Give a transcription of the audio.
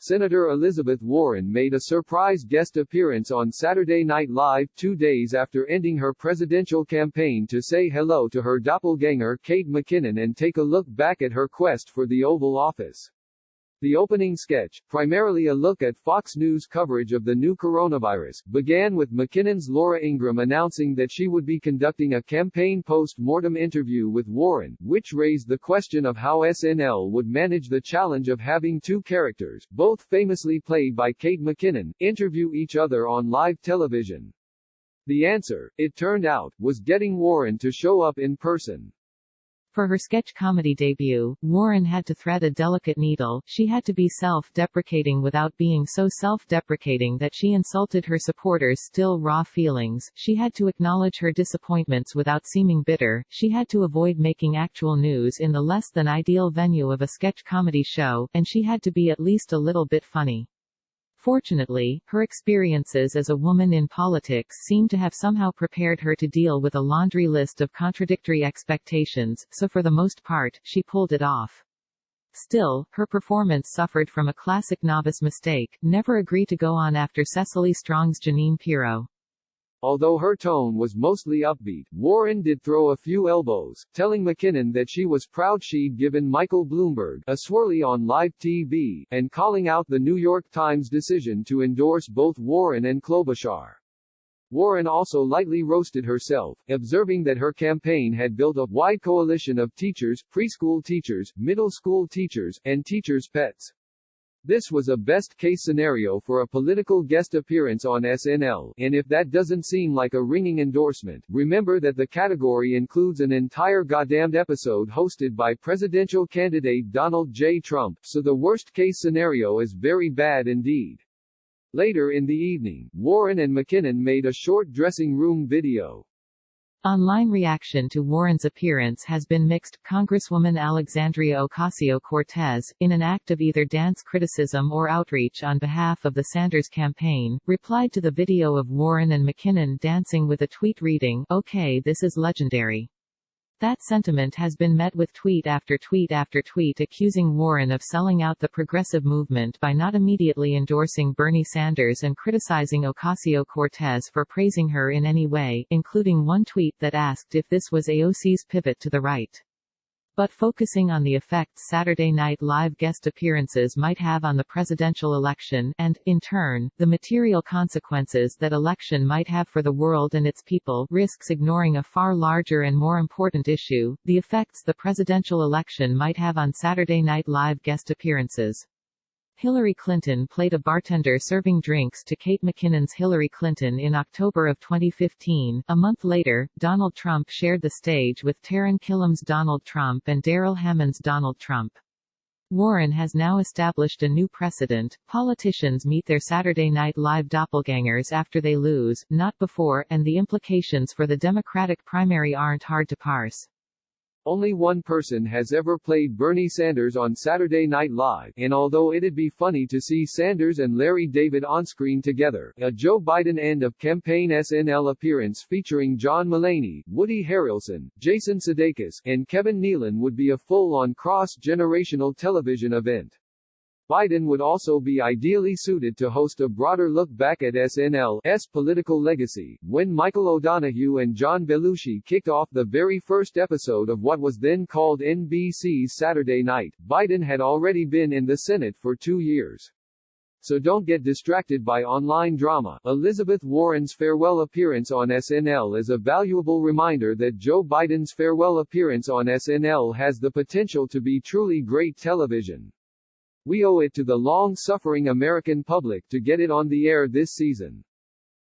Senator Elizabeth Warren made a surprise guest appearance on Saturday Night Live 2 days after ending her presidential campaign to say hello to her doppelgänger Kate McKinnon and take a look back at her quest for the Oval Office. The opening sketch, primarily a look at Fox News coverage of the new coronavirus, began with McKinnon's Laura Ingraham announcing that she would be conducting a campaign post-mortem interview with Warren, which raised the question of how SNL would manage the challenge of having two characters, both famously played by Kate McKinnon, interview each other on live television. The answer, it turned out, was getting Warren to show up in person. For her sketch comedy debut, Warren had to thread a delicate needle. She had to be self-deprecating without being so self-deprecating that she insulted her supporters' still raw feelings. She had to acknowledge her disappointments without seeming bitter. She had to avoid making actual news in the less than ideal venue of a sketch comedy show, and she had to be at least a little bit funny. Fortunately, her experiences as a woman in politics seem to have somehow prepared her to deal with a laundry list of contradictory expectations, so for the most part, she pulled it off. Still, her performance suffered from a classic novice mistake: never agree to go on after Cecily Strong's Jeanine Pirro. Although her tone was mostly upbeat, Warren did throw a few elbows, telling McKinnon that she was proud she'd given Michael Bloomberg a swirly on live TV, and calling out the New York Times decision to endorse both Warren and Klobuchar. Warren also lightly roasted herself, observing that her campaign had built a wide coalition of teachers, preschool teachers, middle school teachers, and teachers' pets. This was a best-case scenario for a political guest appearance on SNL, and if that doesn't seem like a ringing endorsement, remember that the category includes an entire goddamned episode hosted by presidential candidate Donald J. Trump, so the worst-case scenario is very bad indeed. Later in the evening, Warren and McKinnon made a short dressing room video. Online reaction to Warren's appearance has been mixed. Congresswoman Alexandria Ocasio-Cortez, in an act of either dance criticism or outreach on behalf of the Sanders campaign, replied to the video of Warren and McKinnon dancing with a tweet reading, "Okay, this is legendary." That sentiment has been met with tweet after tweet after tweet accusing Warren of selling out the progressive movement by not immediately endorsing Bernie Sanders and criticizing Ocasio-Cortez for praising her in any way, including one tweet that asked if this was AOC's pivot to the right. But focusing on the effects Saturday Night Live guest appearances might have on the presidential election, and, in turn, the material consequences that election might have for the world and its people, risks ignoring a far larger and more important issue: the effects the presidential election might have on Saturday Night Live guest appearances. Hillary Clinton played a bartender serving drinks to Kate McKinnon's Hillary Clinton in October of 2015. A month later, Donald Trump shared the stage with Taran Killam's Donald Trump and Darrell Hammond's Donald Trump. Warren has now established a new precedent: politicians meet their Saturday Night Live doppelgangers after they lose, not before, and the implications for the Democratic primary aren't hard to parse. Only one person has ever played Bernie Sanders on Saturday Night Live, and although it'd be funny to see Sanders and Larry David on-screen together, a Joe Biden end-of-campaign SNL appearance featuring John Mulaney, Woody Harrelson, Jason Sudeikis, and Kevin Nealon would be a full-on cross-generational television event. Biden would also be ideally suited to host a broader look back at SNL's political legacy, when Michael O'Donoghue and John Belushi kicked off the very first episode of what was then called NBC's Saturday Night. Biden had already been in the Senate for 2 years. So don't get distracted by online drama. Elizabeth Warren's farewell appearance on SNL is a valuable reminder that Joe Biden's farewell appearance on SNL has the potential to be truly great television. We owe it to the long-suffering American public to get it on the air this season.